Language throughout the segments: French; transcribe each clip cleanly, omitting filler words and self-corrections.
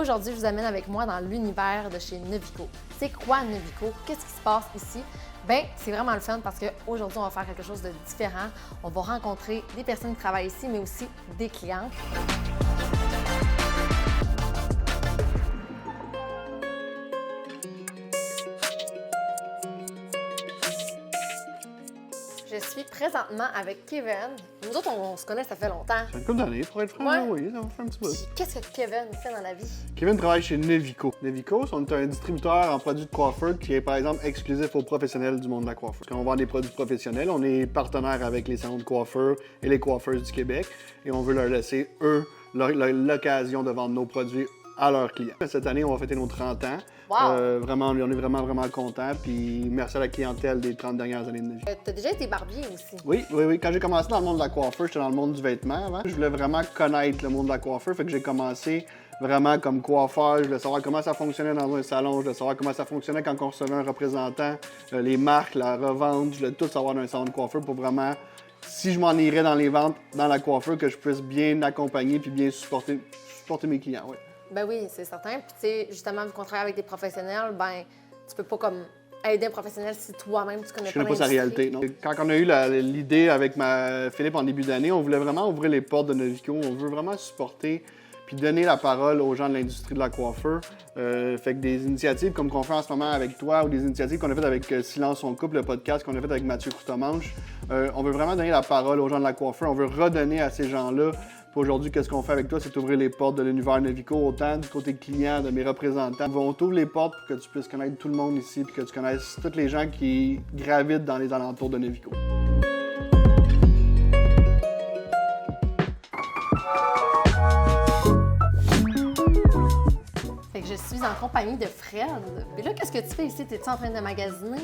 Aujourd'hui, je vous amène avec moi dans l'univers de chez Nevico. C'est quoi Nevico? Qu'est-ce qui se passe ici? Bien, c'est vraiment le fun parce qu'aujourd'hui, on va faire quelque chose de différent. On va rencontrer des personnes qui travaillent ici, mais aussi des clientes. Je suis présentement avec Kevin. Nous autres, on se connaît, ça fait longtemps. Ça fait une couple d'années, pour être franc, Ouais. oui, ça va faire un petit bout. Qu'est-ce que Kevin fait dans la vie? Kevin travaille chez Nevico. Nevico, c'est un distributeur en produits de coiffeur qui est, par exemple, exclusif aux professionnels du monde de la coiffure. Quand on vend des produits professionnels, on est partenaire avec les salons de coiffeurs et les coiffeuses du Québec et on veut leur laisser, eux, l'occasion de vendre nos produits à leurs clients. Cette année, on va fêter nos 30 ans. Wow! Vraiment, on est vraiment contents. Puis merci à la clientèle des 30 dernières années de Nevico. T'as déjà été barbier aussi? Oui. Quand j'ai commencé dans le monde de la coiffure, j'étais dans le monde du vêtement avant. Je voulais vraiment connaître le monde de la coiffure, fait que j'ai commencé vraiment comme coiffeur. Je voulais savoir comment ça fonctionnait dans un salon, je voulais savoir comment ça fonctionnait quand on recevait un représentant, les marques, la revente. Je voulais tout savoir d'un salon de coiffeur pour vraiment, si je m'en irais dans les ventes, dans la coiffure, que je puisse bien accompagner puis bien supporter mes clients. Oui. Ben oui, c'est certain. Puis tu sais, justement, vu qu'on travaille avec des professionnels, ben tu peux pas comme aider un professionnel si toi-même tu connais Je connais pas sa l'industrie. réalité. Non. Quand on a eu l'idée avec Philippe en début d'année, on voulait vraiment ouvrir les portes de Nevico. On veut vraiment supporter puis donner la parole aux gens de l'industrie de la coiffure. Fait que des initiatives comme qu'on fait en ce moment avec toi ou des initiatives qu'on a faites avec Silence on couple, le podcast qu'on a fait avec Mathieu Courtemanche, on veut vraiment donner la parole aux gens de la coiffure. On veut redonner à ces gens-là. Puis aujourd'hui, qu'est-ce qu'on fait avec toi? C'est ouvrir les portes de l'univers Nevico, autant du côté client, de mes représentants. On t'ouvre les portes pour que tu puisses connaître tout le monde ici, puis que tu connaisses tous les gens qui gravitent dans les alentours de Nevico. Fait que je suis en compagnie de Fred. Mais là, qu'est-ce que tu fais ici? T'es-tu en train de magasiner?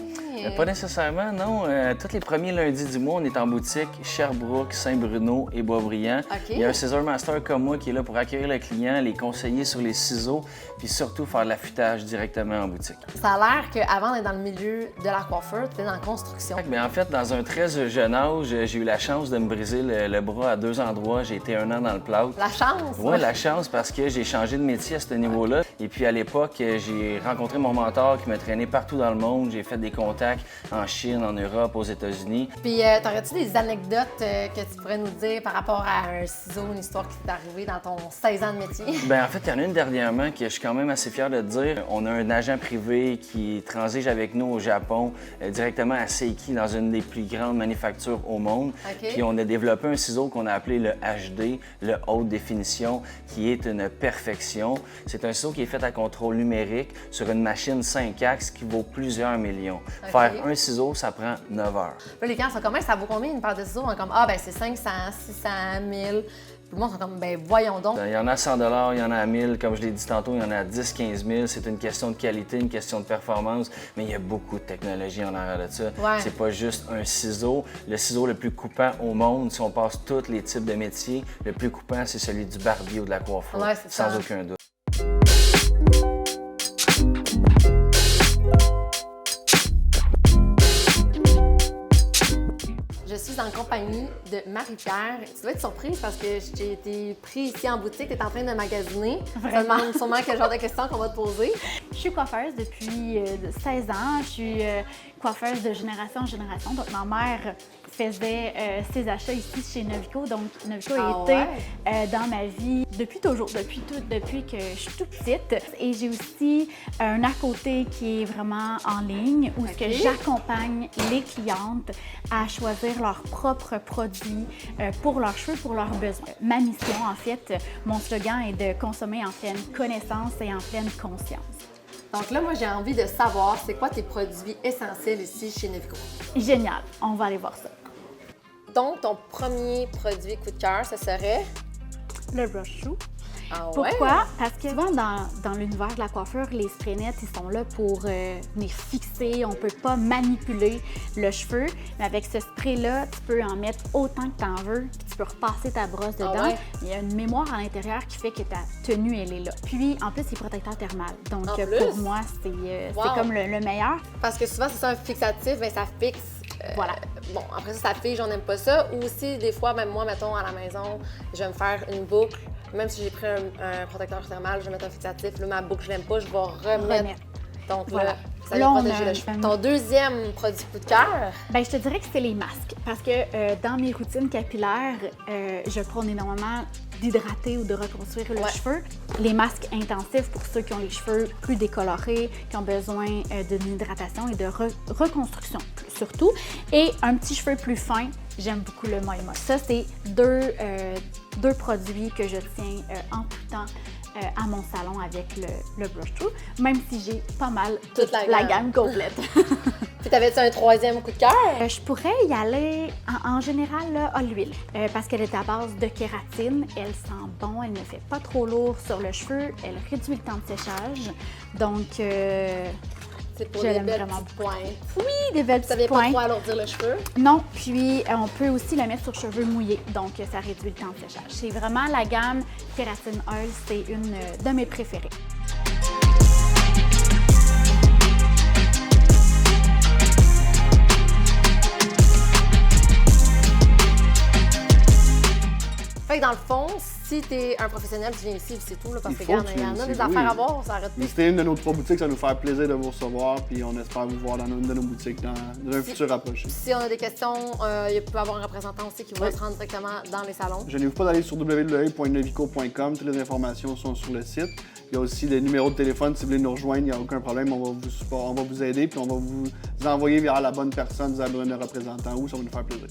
Pas nécessairement, non. Tous les premiers lundis du mois, on est en boutique Sherbrooke, Saint-Bruno et Boisbriand. OK. Il y a un scissor master comme moi qui est là pour accueillir le client, les conseiller sur les ciseaux, puis surtout faire l'affûtage directement en boutique. Ça a l'air qu'avant d'être dans le milieu de la coiffure, tu étais dans la construction. Mais en fait, dans un très jeune âge, j'ai eu la chance de me briser le bras à 2 endroits. J'ai été 1 an dans le plâtre. La chance! Oui, la chance parce que j'ai changé de métier à ce niveau-là. Et puis à l'époque, j'ai rencontré mon mentor qui m'a traîné partout dans le monde. J'ai fait des contacts en Chine, en Europe, aux États-Unis. Puis, t'aurais-tu des anecdotes que tu pourrais nous dire par rapport à un ciseau, une histoire qui t'est arrivée dans ton 16 ans de métier? Bien, en fait, il y en a une dernièrement que je suis quand même assez fier de te dire. On a un agent privé qui transige avec nous au Japon, directement à Seiki, dans une des plus grandes manufactures au monde. OK. Puis on a développé un ciseau qu'on a appelé le HD, le haute définition, qui est une perfection. C'est un ciseau qui est fait à contrôle numérique sur une machine 5 axes qui vaut plusieurs millions. OK. Faire un ciseau, ça prend 9 heures. Là, les clients sont comme, ça vaut combien une paire de ciseaux? On est comme, ah, ben c'est 500, 600, 1000. Tout le monde sont comme, ben voyons donc. Il y en a à 100 il y en a à 1000 comme je l'ai dit tantôt, il y en a à 10 15 000. C'est une question de qualité, une question de performance, mais il y a beaucoup de technologie en arrière de ça. Ouais. C'est pas juste un ciseau. Le ciseau le plus coupant au monde, si on passe tous les types de métiers, le plus coupant, c'est celui du barbier ou de la coiffure, Ouais, c'est sans ça. aucun doute. Je suis en compagnie de Marie-Pierre. Tu dois être surprise parce que j'ai été prise ici en boutique, tu es en train de magasiner. Ça demande sûrement quel genre de questions qu'on va te poser. Je suis coiffeuse depuis 16 ans. Je suis coiffeuse de génération en génération. Donc, ma mère faisait ses achats ici chez Nevico. Donc, Nevico a été dans ma vie depuis toujours, depuis que je suis toute petite. Et j'ai aussi un à côté qui est vraiment en ligne où ce que j'accompagne les clientes à choisir leurs propres produits pour leurs cheveux, pour leurs besoins. Ma mission, en fait, mon slogan est de consommer en pleine connaissance et en pleine conscience. Donc là, moi, j'ai envie de savoir, c'est quoi tes produits essentiels ici chez Nevico? Génial, on va aller voir ça. Donc, ton premier produit coup de cœur, ce serait? Le brush through. Ah ouais? Pourquoi? Parce que souvent, dans l'univers de la coiffure, les sprays nets, ils sont là pour venir fixer. On ne peut pas manipuler le cheveu. Mais avec ce spray-là, tu peux en mettre autant que tu en veux. Puis tu peux repasser ta brosse dedans. Ah ouais? Il y a une mémoire à l'intérieur qui fait que ta tenue, elle est là. Puis, en plus, c'est protecteur thermal. Donc, En plus? pour moi, c'est comme le meilleur. Parce que souvent, c'est ça, un fixatif, bien, ça fixe. Voilà. Bon, après ça fige, j'en aime pas ça. Ou aussi, des fois, même moi, mettons, à la maison, je vais me faire une boucle Même si j'ai pris un protecteur thermal, je vais mettre un fixatif. Là, ma boucle, je l'aime pas, je vais remettre. Donc Voilà. là, ça vient protéger le cheveu. Ton deuxième produit coup de cœur? Bien, je te dirais que c'est les masques. Parce que dans mes routines capillaires, je prône énormément d'hydrater ou de reconstruire le cheveu. Les masques intensifs pour ceux qui ont les cheveux plus décolorés, qui ont besoin d'une hydratation et de reconstruction surtout. Et un petit cheveu plus fin, j'aime beaucoup le Moïma. Ça, c'est deux produits que je tiens en tout temps à mon salon avec le Brush Through, même si j'ai pas mal toute la gamme complète. Puis t'avais-tu un troisième coup de cœur? Je pourrais y aller en général là, à l'huile parce qu'elle est à base de kératine, elle sent bon, elle ne fait pas trop lourd sur le cheveu, elle réduit le temps de séchage. Donc, c'est pour je des l'aime belles vraiment petites pointes. oui, des belles Ça petites vient pas pointes. trop alourdir le cheveu? Non, puis on peut aussi la mettre sur cheveux mouillés, donc ça réduit le temps de séchage. C'est vraiment la gamme Kératine Oil, c'est une de mes préférées. Fait que dans le fond, si tu es un professionnel, tu viens ici, c'est tout, là, parce Il que faut regarde, que il y tu en a viennes des ici, affaires oui. à voir, ça arrête plus. Visitez une de nos 3 boutiques, ça va nous faire plaisir de vous recevoir, puis on espère vous voir dans une de nos boutiques dans un futur rapproché. Si on a des questions, il peut y avoir un représentant aussi qui va se rendre directement dans les salons. Gênez-vous pas d'aller sur www.novico.com, toutes les informations sont sur le site. Il y a aussi des numéros de téléphone, si vous voulez nous rejoindre, il n'y a aucun problème, on va vous aider, puis on va vous envoyer vers la bonne personne, vous avez besoin d'un représentant ou ça va nous faire plaisir.